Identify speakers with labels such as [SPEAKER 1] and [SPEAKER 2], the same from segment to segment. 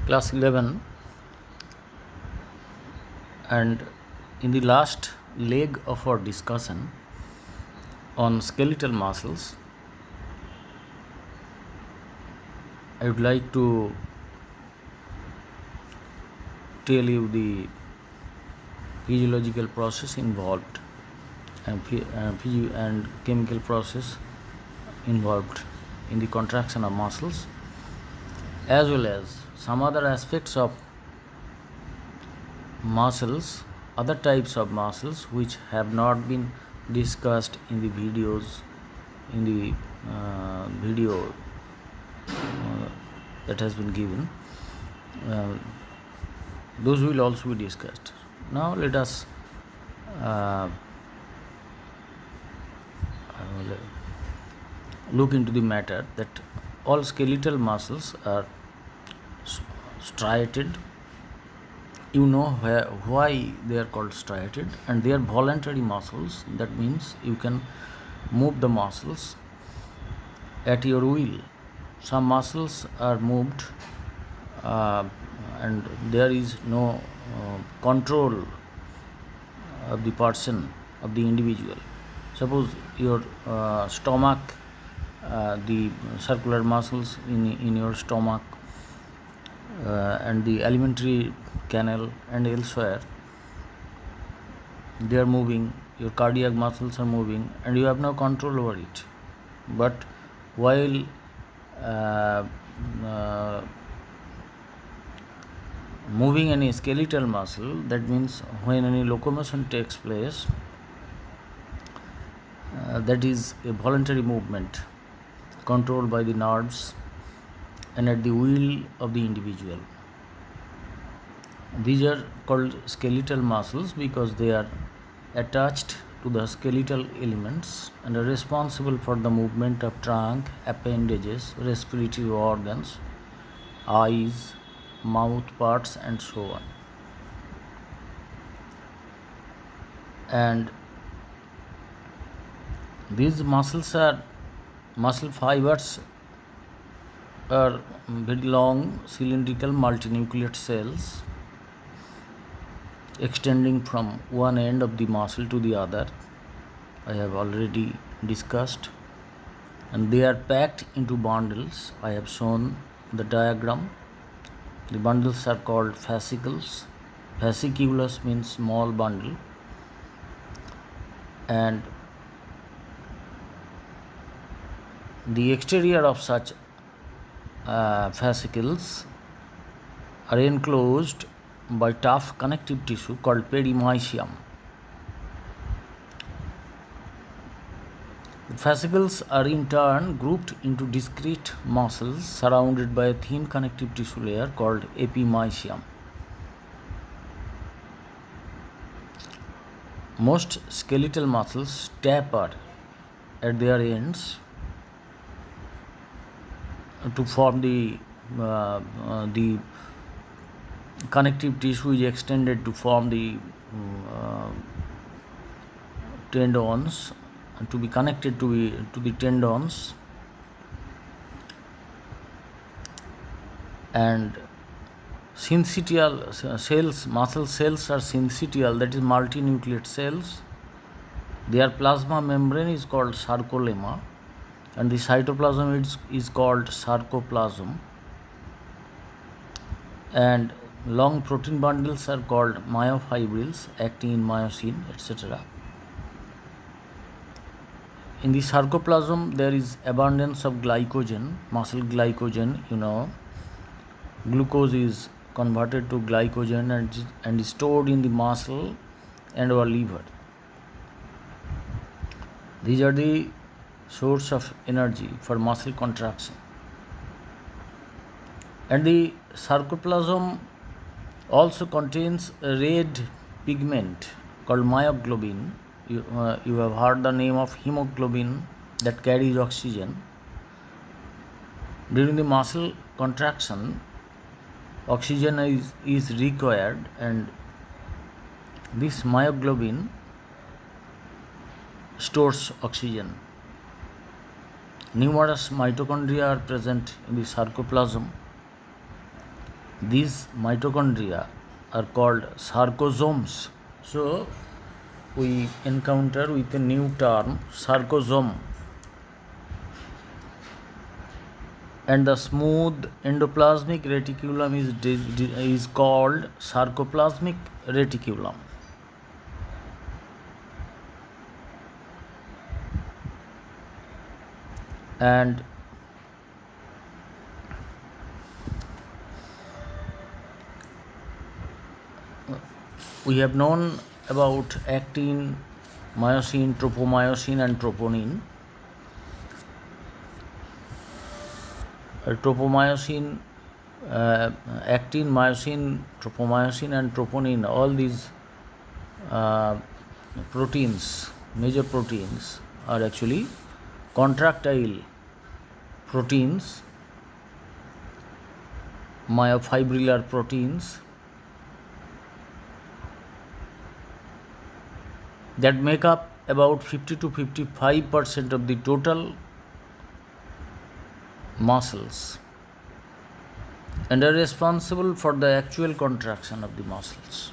[SPEAKER 1] Class 11, and in the last leg of our discussion on skeletal muscles, I would like to tell you the physiological process involved and chemical process involved in the contraction of muscles, as well as some other aspects of muscles, other types of muscles which have not been discussed in the videos, in the video that has been given. Those will also be discussed. Now let us look into the matter that all skeletal muscles are striated. You know why they are called striated, and they are voluntary muscles. That means you can move the muscles at your will. Some muscles are moved and there is no control of the person, of the individual. Suppose your stomach, the circular muscles in your stomach and the alimentary canal and elsewhere, they are moving, your cardiac muscles are moving, and you have no control over it. But while moving any skeletal muscle, that means when any locomotion takes place, that is a voluntary movement controlled by the nerves and at the will of the individual. These are called skeletal muscles because they are attached to the skeletal elements and are responsible for the movement of trunk, appendages, respiratory organs, eyes, mouth parts, and so on. And these muscle fibers are very long cylindrical multinucleate cells extending from one end of the muscle to the other. I have already discussed, and they are packed into bundles. I have shown the diagram. The bundles are called fascicles. Fasciculus means small bundle, and the exterior of such fascicles are enclosed by tough connective tissue called perimysium. The fascicles are in turn grouped into discrete muscles surrounded by a thin connective tissue layer called epimysium. Most skeletal muscles taper at their ends to form the connective tissue is extended to form the tendons, and to be connected to the tendons, and syncytial cells, muscle cells are syncytial, that is multinucleate cells. Their plasma membrane is called sarcolemma, and the cytoplasm is called sarcoplasm, and long protein bundles are called myofibrils, actin, myosin, etc. In the sarcoplasm, there is abundance of glycogen, muscle glycogen. Glucose is converted to glycogen and is stored in the muscle and our liver. These are the source of energy for muscle contraction. And the sarcoplasm also contains a red pigment called myoglobin. You have heard the name of hemoglobin that carries oxygen. During the muscle contraction, oxygen is required, and this myoglobin stores oxygen. Numerous mitochondria are present in the sarcoplasm, These mitochondria are called sarcosomes. So we encounter with a new term, sarcosome. And the smooth endoplasmic reticulum is called sarcoplasmic reticulum. And we have known about actin, myosin, tropomyosin, and troponin. Tropomyosin, actin, myosin, tropomyosin, and troponin, all these proteins, major proteins, are actually contractile proteins, myofibrillar proteins that make up about 50 to 55% of the total muscles and are responsible for the actual contraction of the muscles.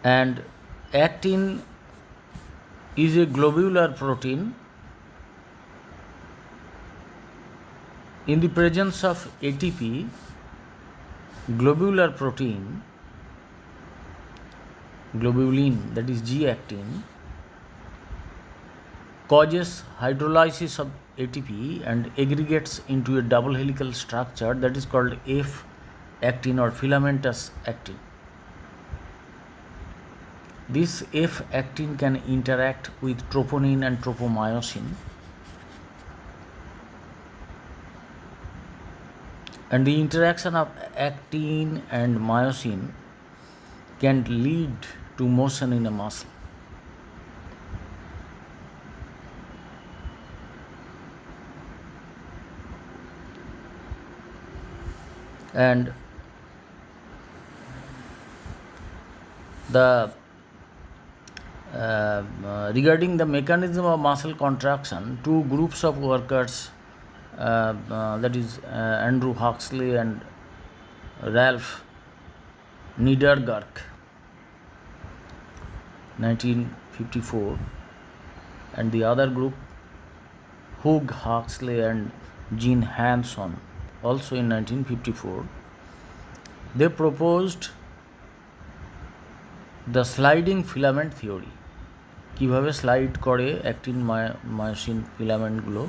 [SPEAKER 1] And actin is a globular protein. In the presence of ATP, globular protein, globulin, that is G-actin, causes hydrolysis of ATP and aggregates into a double helical structure that is called F-actin or filamentous actin. This F-actin can interact with troponin and tropomyosin, and the interaction of actin and myosin can lead to motion in a muscle. And the regarding the mechanism of muscle contraction, two groups of workers, that is Andrew Huxley and Ralph Niedergark, 1954, and the other group, Hugh Huxley and Gene Hanson, also in 1954, they proposed the sliding filament theory. কিভাবে slide করে actin myosin ফিলামেন্টগুলো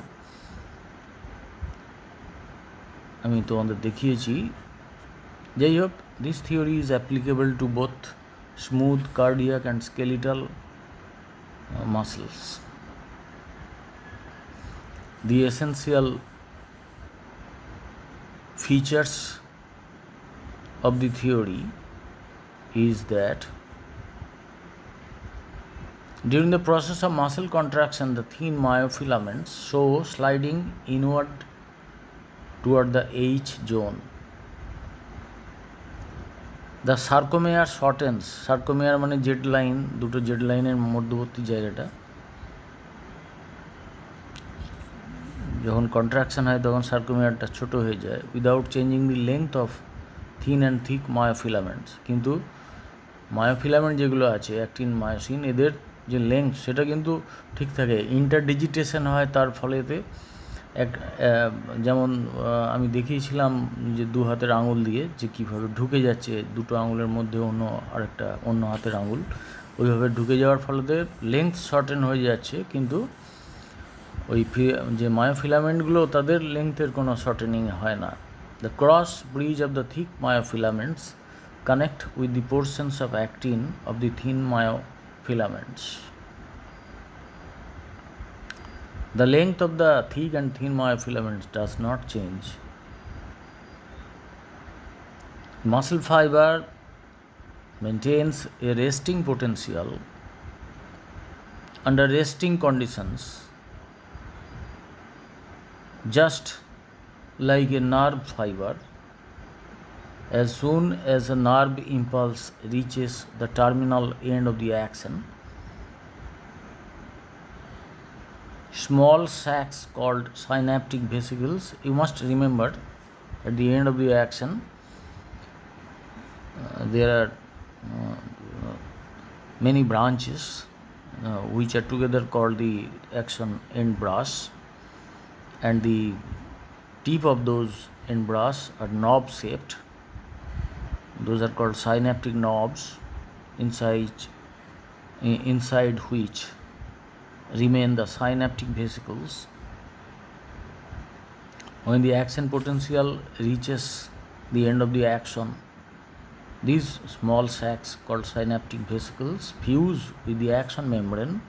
[SPEAKER 1] আমি তোমাদের দেখিয়েছি। যাই হোক, this theory is applicable to both smooth cardiac and skeletal muscles. The essential features of the theory is that during the process of muscle contraction, the thin myofilaments show sliding inward toward the H zone. The sarcomere shortens. Sarcomere মানে Z line, দুটো Z লাইনের মধ্যবর্তী জায়গাটা যখন contraction হয় তখন সার্কোমিয়ারটা ছোট হয়ে যায় without changing the length of thin and thick myofilaments. কিন্তু মায়োফিলামেন্ট যেগুলো আছে অ্যাক্টিন মায়োসিন, এদের যে লেংথ সেটা কিন্তু ঠিক থাকে, ইন্টারডিজিটেশন হয় তার ফলেতে যেমন আমি দেখিয়েছিলাম যে দু হাতের আঙুল দিয়ে যে কীভাবে ঢুকে যাচ্ছে দুটো আঙুলের মধ্যে অন্য হাতের আঙুল, ওইভাবে ঢুকে যাওয়ার ফলেতে লেংথ শর্টেন হয়ে যাচ্ছে, কিন্তু ওই যে মায়োফিলামেন্টগুলো তাদের লেংথের কোনো শর্টেনিং হয় না। The cross bridge of the thick myofilaments connect with the portions of actin of the thin myofilaments. The length of the thick and thin myofilaments does not change. Muscle fiber maintains a resting potential under resting conditions, just like a nerve fiber. As soon as a nerve impulse reaches the terminal end of the action, small sacs called synaptic vesicles. You must remember at the end of the action there are many branches which are together called the action end brass, and the tip of those end brass are knob shaped. Those are called synaptic knobs, inside which remain the synaptic vesicles. When the action potential reaches the end of the action, these small sacs called synaptic vesicles fuse with the action membrane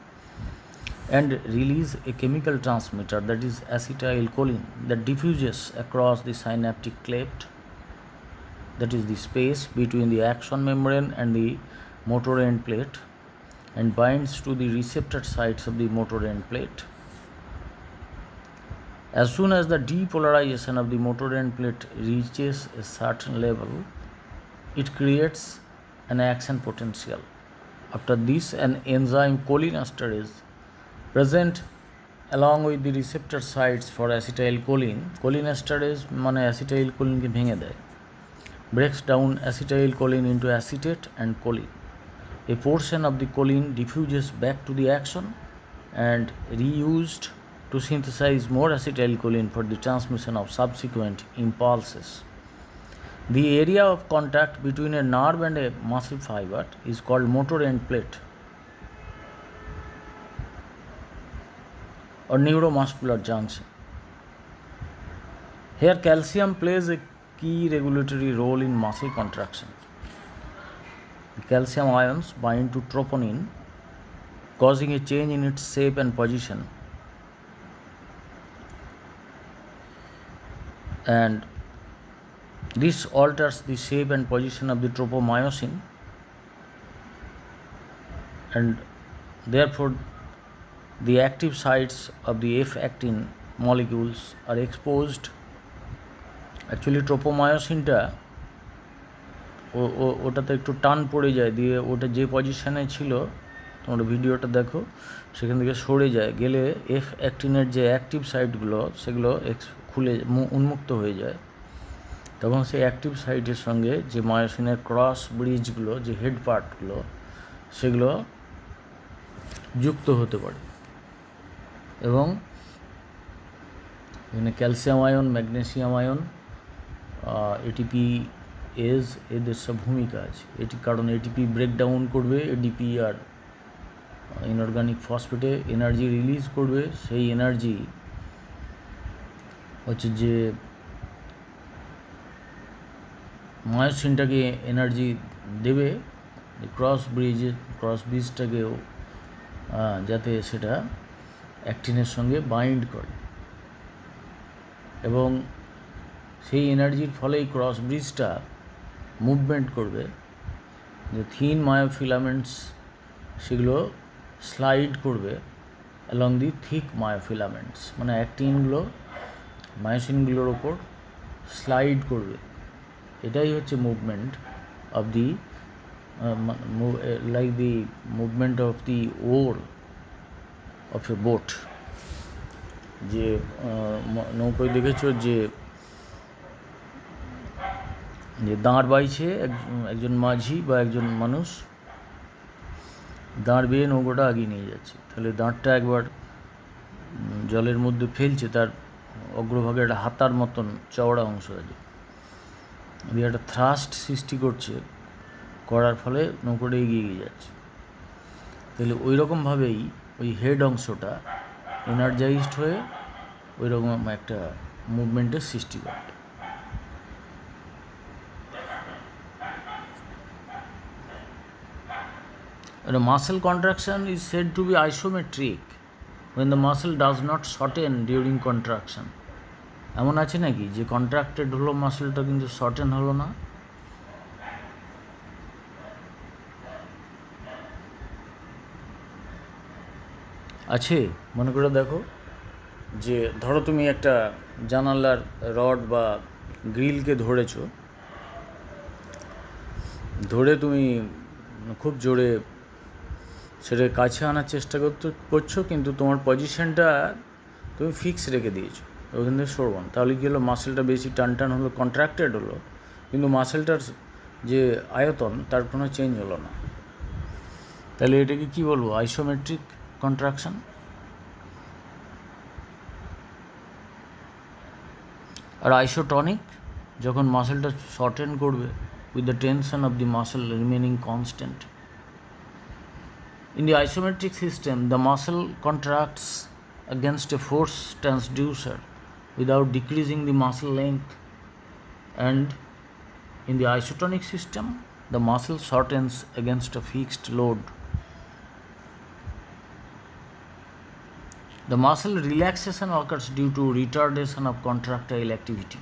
[SPEAKER 1] and release a chemical transmitter, that is acetylcholine, that diffuses across the synaptic cleft, that is the space between the action membrane and the motor end plate, and binds to the receptor sites of the motor end plate. As soon as the depolarization of the motor end plate reaches a certain level, it creates an action potential. After this, an enzyme cholinesterase present along with the receptor sites for acetylcholine. Cholinesterase মানে acetylcholine ভেঙে দেয়, breaks down acetylcholine into acetate and choline. A portion of the choline diffuses back to the action and reused to synthesize more acetylcholine for the transmission of subsequent impulses. The area of contact between a nerve and a muscle fiber is called motor end plate or neuromuscular junction. Here calcium plays a key regulatory role in muscle contraction. The calcium ions bind to troponin, causing a change in its shape and position, and this alters the shape and position of the tropomyosin, and therefore the active sites of the F-actin molecules are exposed. Actually ট্রোপোমায়োসিনটা ওটাতে একটু টান পড়ে যায়, দিয়ে ওটা যে পজিশনে ছিল তোমরা ভিডিওটা দেখো সেখান থেকে সরে যায়, গেলে এফ অ্যাক্টিনের যে অ্যাক্টিভ সাইটগুলো সেগুলো খুলে উন্মুক্ত হয়ে যায়। তখন সেই অ্যাক্টিভ সাইটের সঙ্গে যে মায়োসিনের ক্রস ব্রিজগুলো, যে হেড পার্টগুলো, সেগুলো যুক্ত হতে পারে এবং এখানে calcium ion, magnesium ion, ATP as এদের সব ভূমিকা আছে। এটি কারণ এটিপি ব্রেকডাউন করবে, এডিপি আর ইনঅর্গানিক ফসফেটে এনার্জি রিলিজ করবে। সেই এনার্জি হচ্ছে যে মায়োসিনটাকে এনার্জি দেবে ক্রস ব্রিজটাকেও যাতে সেটা অ্যাক্টিনের সঙ্গে বাইন্ড করে, এবং সেই এনার্জির ফলেই ক্রস ব্রিজটা মুভমেন্ট করবে, যে থিন মায়োফিলামেন্টস সেগুলো স্লাইড করবে অ্যালং দি থিক মায়োফিলামেন্টস, মানে অ্যাক্টিনগুলো মায়োসিনগুলোর ওপর স্লাইড করবে। এটাই হচ্ছে movement of the like the movement of the or of a boat. যে নৌকোয় দেখেছ যে দাঁড় বাইছে একজন মাঝি বা একজন মানুষ, দাঁড় বেয়ে নৌকোটা আগিয়ে নিয়ে যাচ্ছে, তাহলে দাঁড়টা একবার জলের মধ্যে ফেলছে, তার অগ্রভাগে একটা হাতার মতন চওড়া অংশ আছে, দিয়ে একটা থ্রাস্ট সৃষ্টি করার ফলে নৌকোটা এগিয়ে যাচ্ছে। তাহলে ওই রকমভাবেই ওই হেড অংশটা এনার্জাইজড হয়ে ওই রকম একটা মুভমেন্টের সৃষ্টি করে। A muscle contraction is said to be isometric when the muscle does not shorten during contraction. এমন আছে নাকি যে কন্ট্রাক্টেড হলো মাসেলটা কিন্তু শর্টেন হলো না? আছে? মনে করে দেখো, যে ধরো তুমি একটা জানালার রড বা গ্রিলকে ধরে তুমি খুব জোরে সেটা কাছে আনার চেষ্টা করছো, কিন্তু তোমার পজিশনটা তুমি ফিক্স রেখে দিয়েছো, ওখান থেকে সরবো না। তাহলে কী হলো, মাসেলটা বেশি টান হলো, কন্ট্রাক্টেড হলো, কিন্তু মাসেলটার যে আয়তন তার কোনো চেঞ্জ হলো না। তাহলে এটাকে কী বলবো, আইসোমেট্রিক কন্ট্রাকশন। আর আইসোটনিক, যখন মাসেলটা শর্টেন করবে with the tension of the muscle remaining constant. In the isometric system, the muscle contracts against a force transducer without decreasing the muscle length, and in the isotonic system, the muscle shortens against a fixed load. The muscle relaxation occurs due to retardation of contractile activity.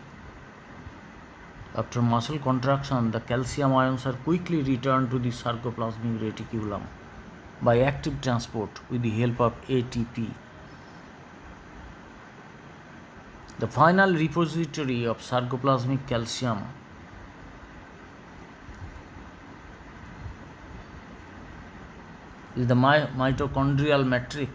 [SPEAKER 1] After muscle contraction, the calcium ions are quickly returned to the sarcoplasmic reticulum by active transport with the help of ATP. The final repository of sarcoplasmic calcium is the mitochondrial matrix.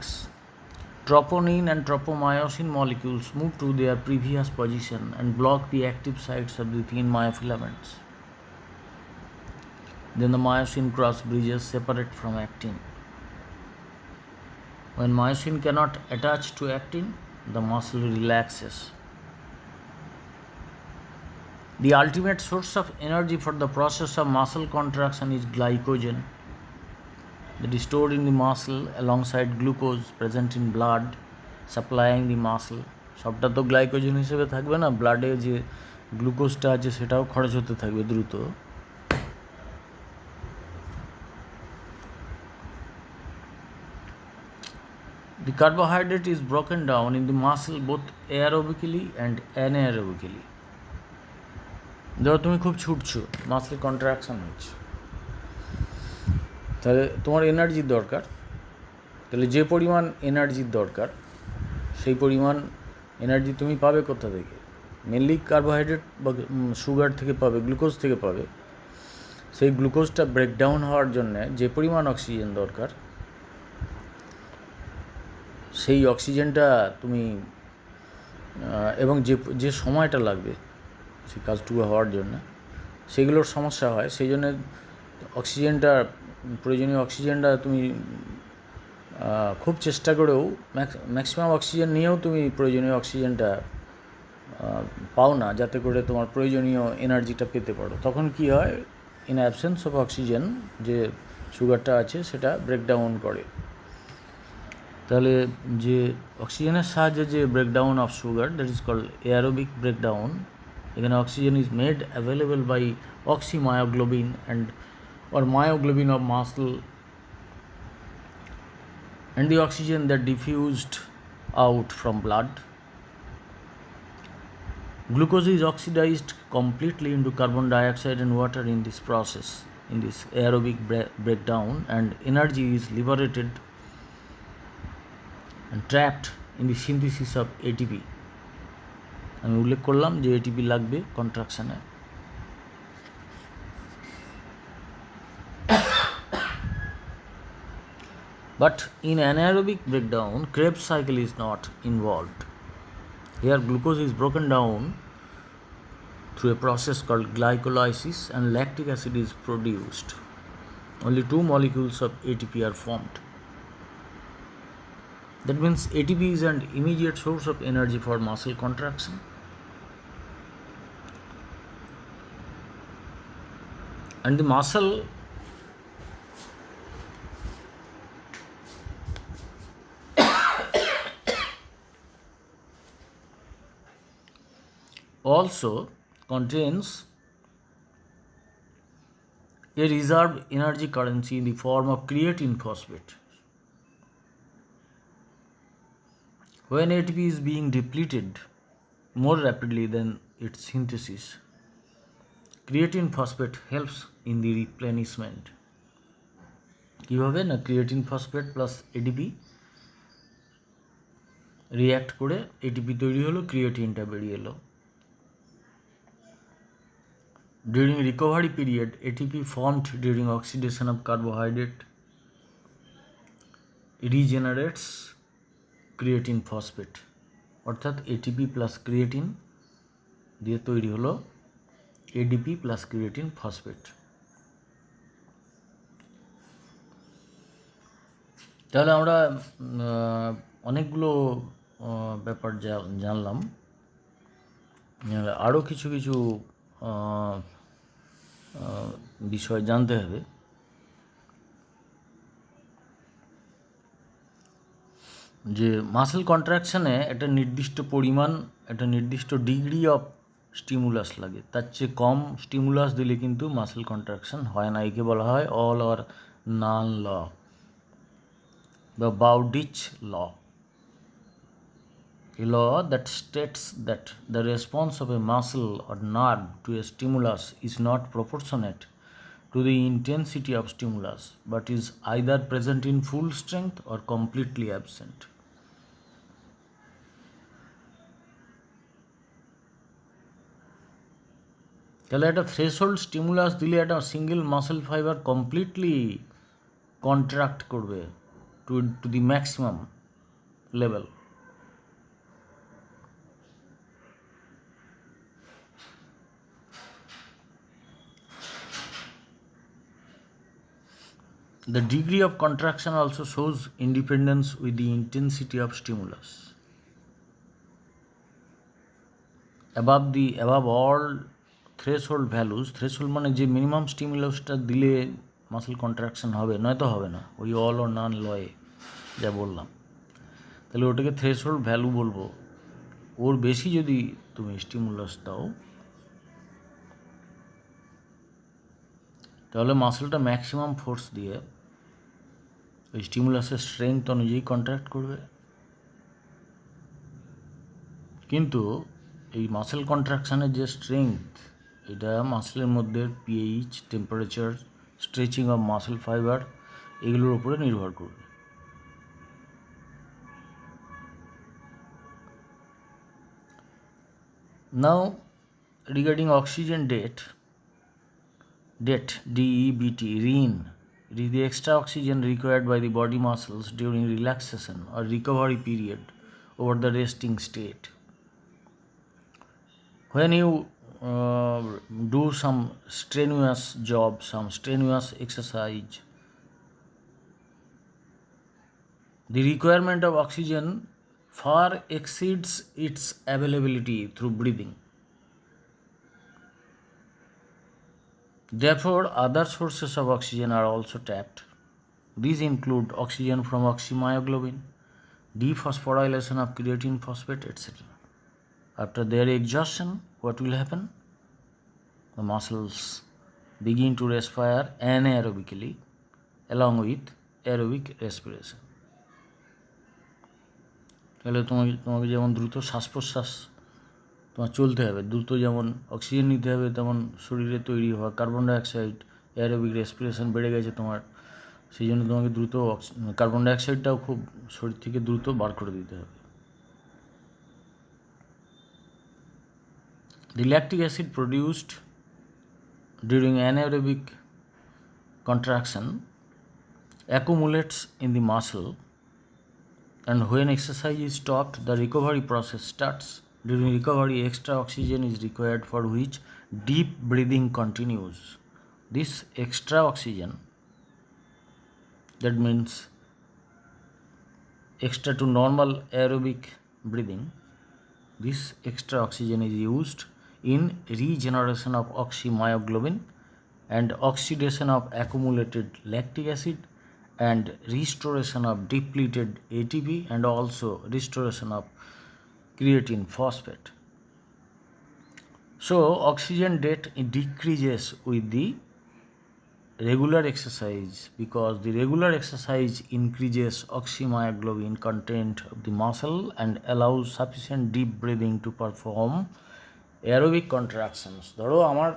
[SPEAKER 1] Troponin and tropomyosin molecules move to their previous position and block the active sites of the thin myofilaments. Then the myosin cross bridges separate from actin. When myosin cannot attach to actin, the muscle relaxes. The ultimate source of energy for the process of muscle contraction is glycogen that is stored in the muscle alongside glucose present in blood supplying the muscle. সবটা তো glycogen হিসেবে থাকবে না, ব্লাডে যে গ্লুকোজটা আছে সেটাও খরচ হতে থাকবে দ্রুত। The carbohydrate is broken down in the muscle both aerobically and anaerobically. ধরো তুমি খুব ছুটছো, মাসেল কন্ট্রাকশন হচ্ছে, তাহলে তোমার এনার্জির দরকার। তাহলে যে পরিমাণ এনার্জির দরকার সেই পরিমাণ এনার্জি তুমি পাবে কোথা থেকে? মেনলি কার্বোহাইড্রেট বা সুগার থেকে পাবে, গ্লুকোজ থেকে পাবে। সেই গ্লুকোজটা ব্রেকডাউন হওয়ার জন্য যে পরিমাণ অক্সিজেন দরকার, সেই অক্সিজেনটা তুমি এবং যে সময়টা লাগবে সেই কাজটুকু হওয়ার জন্য, সেগুলোর সমস্যা হয়। সেই জন্য অক্সিজেনটা, প্রয়োজনীয় অক্সিজেনটা তুমি খুব চেষ্টা করেও ম্যাক্সিমাম অক্সিজেন নিয়েও তুমি প্রয়োজনীয় অক্সিজেনটা পাও না, যাতে করে তোমার প্রয়োজনীয় এনার্জিটা পেতে পারো। তখন কি হয়, ইন অ্যাবসেন্স অফ অক্সিজেন যে সুগারটা আছে সেটা ব্রেকডাউন করে। তাহলে যে অক্সিজেনের সাহায্যে যে breakdown of sugar, that is called aerobic breakdown. এখানে oxygen is made available by oxymyoglobin and or myoglobin of muscle, and the oxygen that diffused out from blood. Glucose is oxidized completely into carbon dioxide and water in this process, in this aerobic breakdown, and energy is liberated and trapped in the synthesis of ATP. আমি উল্লেখ করলাম যে ATP লাগবে কন্ট্রাকশনে। But in anaerobic breakdown, Krebs cycle is not involved. Here glucose is broken down through a process called glycolysis and lactic acid is produced. Only 2 molecules of ATP are formed. That means ATP is an immediate source of energy for muscle contraction. And the muscle also contains a reserved energy currency in the form of creatine phosphate. When ATP is being depleted more rapidly than its synthesis, creatine phosphate helps in the replenishment. কিভাবে না, creatine phosphate plus ATP react করে ATP তৈরি হলো, ক্রিয়েটিনটা বেরিয়ে এলো। During recovery period, ATP formed during oxidation of carbohydrate regenerates creatine phosphate, অর্থাৎ ATP plus creatine দিয়ে তৈরি হলো এডিপি প্লাস ক্রিয়েটিন ফসফেট। তাহলে আমরা অনেকগুলো ব্যাপার জানলাম। আরও কিছু কিছু বিষয় জানতে হবে। যে মাসেল কন্ট্রাকশানে একটা নির্দিষ্ট পরিমাণ, একটা নির্দিষ্ট ডিগ্রি অফ স্টিমুলাস লাগে, তার চেয়ে কম স্টিমুলাস দিলে কিন্তু মাসেল কন্ট্রাকশান হয় না। একে বলা হয় অল অর নান ল বা বাউডিচ ল, a law that states that the response of a muscle or nerve to a stimulus is not proportionate to the intensity of stimulus but is either present in full strength or completely absent. তাহলে একটা threshold stimulus দিলে একটা single muscle fibre completely contract করবে to the maximum level. The degree of contraction also shows independence with the intensity of stimulus. Above all threshold values, threshold মানে যে minimum স্টিমুলাসটা দিলে muscle contraction হবে, নয়তো হবে না, ওই অল অর নান লয়ে যা বললাম। তাহলে ওটাকে থ্রেশহোল্ড ভ্যালু বলবো। ওর বেশি যদি তুমি স্টিমুলাস দাও তাহলে মাসেলটা ম্যাক্সিমাম ফোর্স দিয়ে ওই স্টিমুলাসের স্ট্রেংথ অনুযায়ী কন্ট্রাক্ট করবে। কিন্তু এই মাসেল কন্ট্রাকশানের যে স্ট্রেংথ, এটা মাসেলের মধ্যে pH, temperature, stretching of muscle fibre, এগুলোর উপরে নির্ভর করবে। Now regarding oxygen debt, DEBT, REN, it is the extra oxygen required by the body muscles during relaxation or recovery period over the resting state. When you do some strenuous job, some strenuous exercise, the requirement of oxygen far exceeds its availability through breathing. Therefore, other sources of oxygen are also tapped. These include oxygen from oxymyoglobin, dephosphorylation of creatine phosphate, etc. After their exhaustion, what will happen? The muscles begin to respire anaerobically along with aerobic respiration. তাহলে তোমাকে যেমন দ্রুত শ্বাস প্রশ্বাস তোমার চলতে হবে, দ্রুত যেমন অক্সিজেন নিতে হবে, তেমন শরীরে তৈরি হওয়া কার্বন ডাইঅক্সাইড, অ্যারোবিক রেসপিরেশন বেড়ে গেছে তোমার, সেই জন্য তোমাকে দ্রুত কার্বন ডাইঅক্সাইডটাও খুব শরীর থেকে দ্রুত বার করে দিতে হবে। The lactic acid produced during anaerobic contraction accumulates in the muscle, and when exercise is stopped, the recovery process starts. During recovery, extra oxygen is required, for which deep breathing continues. This extra oxygen, that means extra to normal aerobic breathing, this extra oxygen is used in regeneration of oxymyoglobin and oxidation of accumulated lactic acid and restoration of depleted ATP and also restoration of creatine phosphate. So oxygen debt decreases with the regular exercise, because the regular exercise increases oxymyoglobin content of the muscle and allows sufficient deep breathing to perform aerobic contractions. ধরো আমার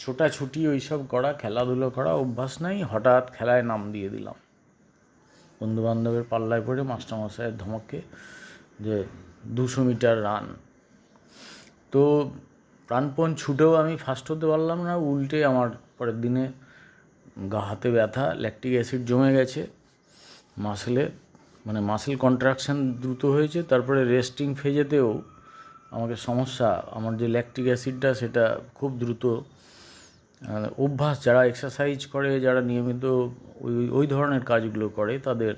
[SPEAKER 1] ছোটাছুটি ওইসব করা, খেলাধুলো করা অভ্যাস নাই, হঠাৎ খেলায় নাম দিয়ে দিলাম, বন্ধুবান্ধবের পাল্লায় পড়ে মাস্টারমশাইয়ের ধমকে যে 200 মিটার রান। তো প্রাণপণ ছুটেও আমি ফার্স্ট হতে পারলাম না, উল্টে আমার পরের দিনে গা হাতে ব্যথা, ল্যাকটিক অ্যাসিড জমে গেছে মাসেলে, মানে মাসেল কন্ট্রাকশান দ্রুত হয়েছে, তারপরে রেস্টিং ফেজেতেও আমাকে সমস্যা, আমার যে ল্যাকটিক অ্যাসিডটা সেটা খুব দ্রুত অভ্যাস, যারা এক্সারসাইজ করে, যারা নিয়মিত ওই ওই ধরনের কাজগুলো করে, তাদের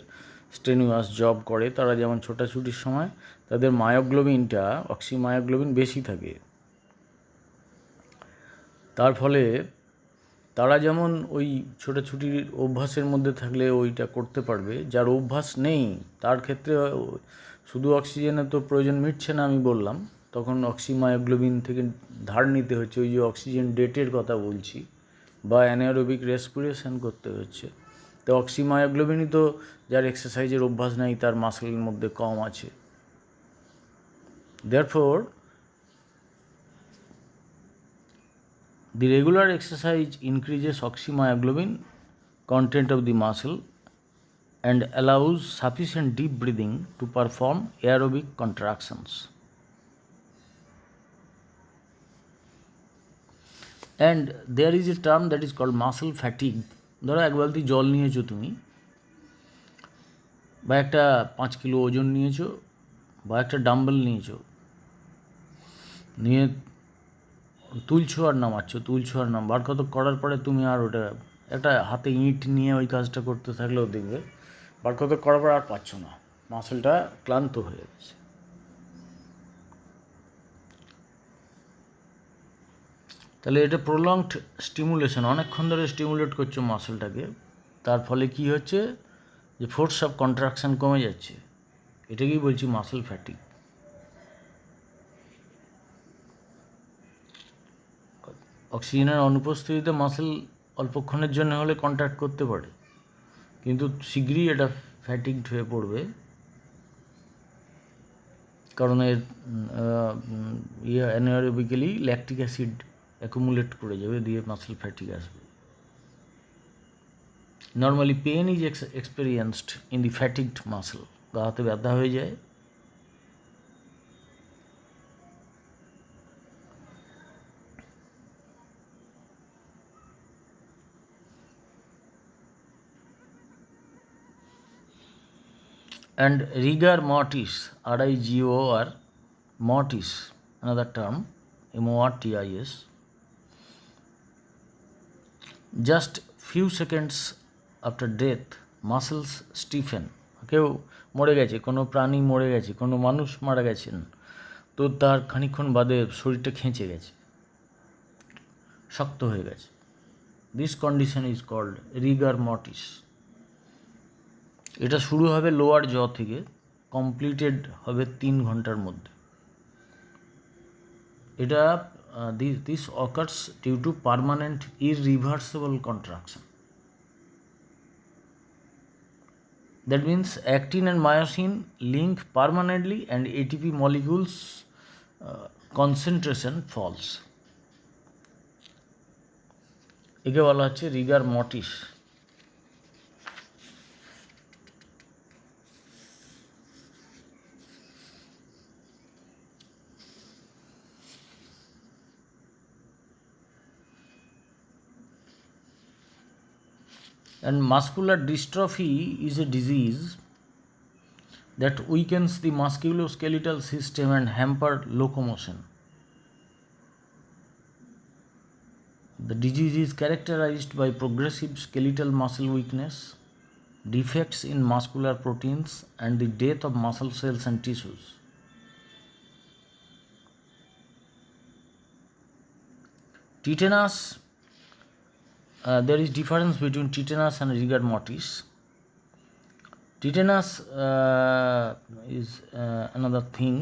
[SPEAKER 1] স্ট্রেনুয়াস জব করে, তারা যেমন ছোটাছুটির সময় তাদের মায়োগ্লোবিনটা, অক্সিমায়োগ্লোবিন বেশি থাকে, তার ফলে তারা যেমন ওই ছোটাছুটির অভ্যাসের মধ্যে থাকলে ওইটা করতে পারবে। যার অভ্যাস নেই তার ক্ষেত্রে শুধু অক্সিজেনের তো প্রয়োজন মিটছে না, আমি বললাম, তখন অক্সিমায়োগ্লোবিন থেকে ধার নিতে হচ্ছে, ওই যে অক্সিজেন ডেটের কথা বলছি, বা অ্যানারোবিক রেসপিরেশন করতে হচ্ছে। তো অক্সিমায়োগ্লোবিনই তো যার এক্সারসাইজের অভ্যাস নেই তার মাসেলের মধ্যে কম আছে। Therefore the regular exercise increases oxymyoglobin content of the muscle and allows sufficient deep breathing to perform aerobic contractions. And there is a term that is called muscle fatigue. ধরো এক বালতি জল নিয়েছো তুমি, বা একটা 5 কিলো ওজন নিয়েছো, বা একটা ডাম্বেল নিয়েছো, নিয়ে তুলছো আর নামাচ্ছো, বার কত করার পরে তুমি আর ওটা, একটা হাতে ইঁট নিয়ে ওই কাজটা করতে থাকলেও দেখবে বার কত করার পর আর পাচ্ছ না, মাসেলটা ক্লান্ত হয়ে গেছে। তাহলে এটা প্রলংড স্টিমুলেশন, অনেকক্ষণ ধরে স্টিমুলেট করছো মাসেলটাকে, তার ফলে কি হচ্ছে, যে ফোর্স অফ কন্ট্রাকশান কমে যাচ্ছে, এটাকেই বলছি মাসেল ফ্যাটিক। অক্সিজেনের অনুপস্থিতিতে মাসেল অল্পক্ষণের জন্য হলে কন্ট্রাক্ট করতে পারে, কিন্তু শীঘ্রই এটা ফ্যাটিকড হয়ে পড়বে, কারণ এর অ্যানারোবিক্যালি ল্যাকটিক অ্যাসিড অ্যাকুমুলেট করে যাবে, দিয়ে মাসেল ফ্যাটিক আসবে। Normally pain is experienced in the fatigued muscle, গা হাতে ব্যথা হয়ে যায়। And rigor mortis, RIGOR, mortis, another term, MORTIS, just few seconds after death muscles stiffen. কেউ মরে গেছে, কোনো প্রাণী মরে গেছে, কোনো মানুষ মারা গেছেন, তো তার খানিকক্ষণ বাদে শরীরটা খেঁচে গেছে, শক্ত হয়ে গেছে। This condition is called rigor mortis. এটা শুরু হবে লোয়ার জ থেকে, কমপ্লিটেড হবে 3 ঘন্টার মধ্যে। এটা this occurs due to permanent irreversible contraction. That means actin and myosin link permanently and ATP molecules concentration falls. একে বলা হচ্ছে Regard mortis. And muscular dystrophy is a disease that weakens the musculoskeletal system and hamper locomotion. The disease is characterized by progressive skeletal muscle weakness, defects in muscular proteins, and the death of muscle cells and tissues. Tetanus, there is difference between tetanus and rigor mortis. Tetanus is another thing.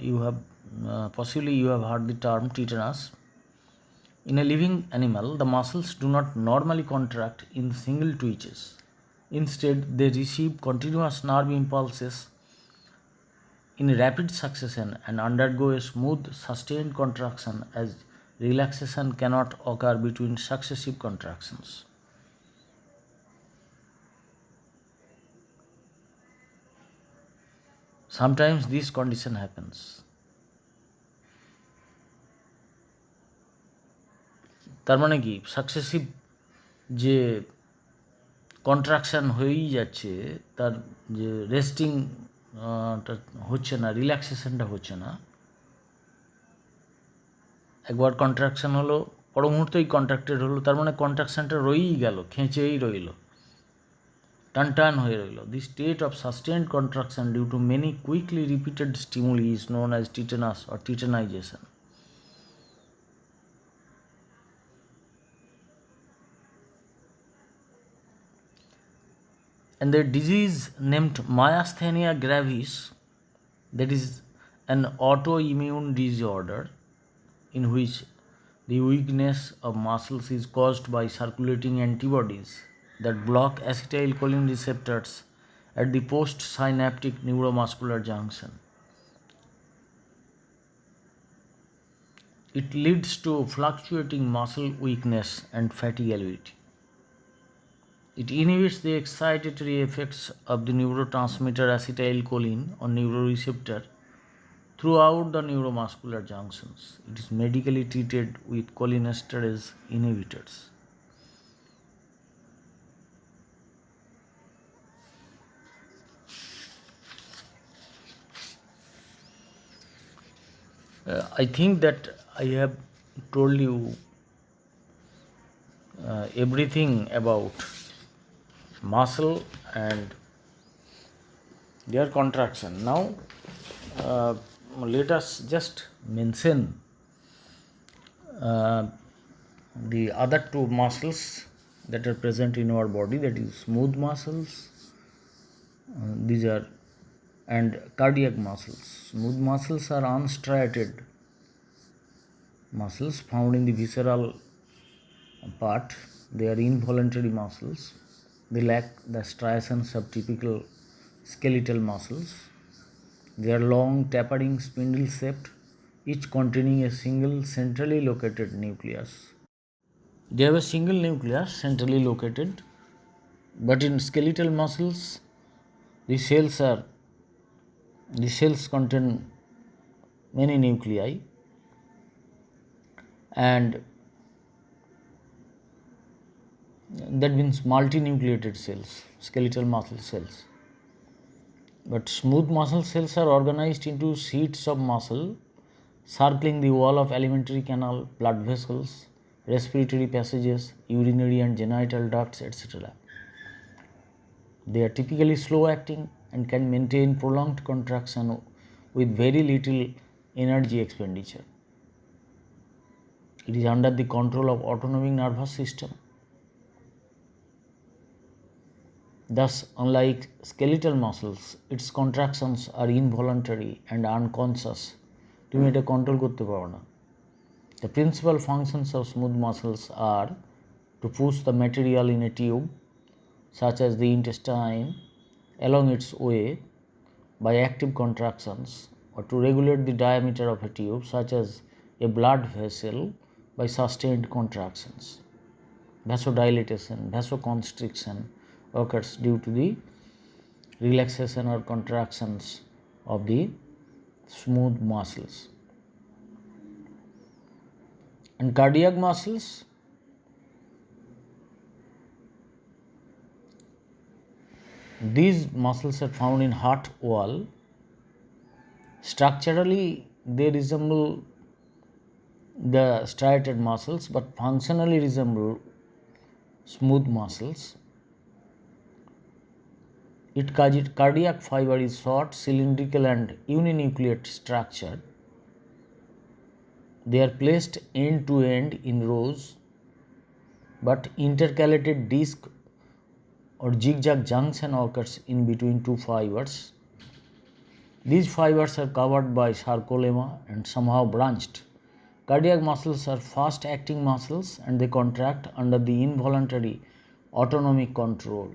[SPEAKER 1] You have possibly you have heard the term tetanus. In a living animal, the muscles do not normally contract in single twitches. Instead, they receive continuous nerve impulses in rapid succession and undergo a smooth, sustained contraction, as relaxation cannot occur between successive contractions. Sometimes this condition happens. তার মানে কি, successive যে contraction হয়েই যাচ্ছে, তার যে resting হচ্ছে না, রিল্যাক্সেশনটা হচ্ছে না। একবার কন্ট্রাকশান হলো, পর মুহূর্তেই কন্ট্রাক্টেড হলো, তার মানে কন্ট্রাকশানটা রয়েই গেল, খেঁচেই রইল, টান হয়ে রইল। The state of sustained contraction due to many quickly repeated stimuli is known as tetanus or tetanization. And the disease named myasthenia gravis, that is an autoimmune disorder in which the weakness of muscles is caused by circulating antibodies that block acetylcholine receptors at the postsynaptic neuromuscular junction. It leads to fluctuating muscle weakness and fatigability. It inhibits the excitatory effects of the neurotransmitter acetylcholine on neuroreceptor throughout the neuromuscular junctions. It is medically treated with cholinesterase inhibitors. I think that I have told you everything about muscle and their contraction. Now let us just mention the other two muscles that are present in our body, that is smooth muscles, these are, and cardiac muscles. Smooth muscles are unstriated muscles found in the visceral part. They are involuntary muscles. They lack the striations of typical skeletal muscles. They are long, tapering, spindle shaped, each containing a single centrally located nucleus. They have a single nucleus centrally located, but in skeletal muscles, the cells contain many nuclei, and that means multinucleated cells, skeletal muscle cells. But smooth muscle cells are organized into sheets of muscle circling the wall of alimentary canal, blood vessels, respiratory passages, urinary and genital ducts, etc. They are typically slow acting and can maintain prolonged contraction with very little energy expenditure. It is under the control of autonomic nervous system. Thus, unlike skeletal muscles, its contractions are involuntary and unconscious. তুমি এটা control করতে পারো না। The principal functions of smooth muscles are to push the material in a tube, such as the intestine, along its way by active contractions, or to regulate the diameter of a tube, such as a blood vessel, by sustained contractions. Vasodilatation, vasoconstriction occurs due to the relaxation or contractions of the smooth muscles. And cardiac muscles, these muscles are found in heart wall. Structurally, they resemble the striated muscles, but functionally resemble smooth muscles. Its cardiac fiber is short, cylindrical and uninucleate structure. They are placed end to end in rows, but intercalated disc or zigzag junction occurs in between two fibers. These fibers are covered by sarcolemma and somehow branched. Cardiac muscles are fast acting muscles and they contract under the involuntary autonomic control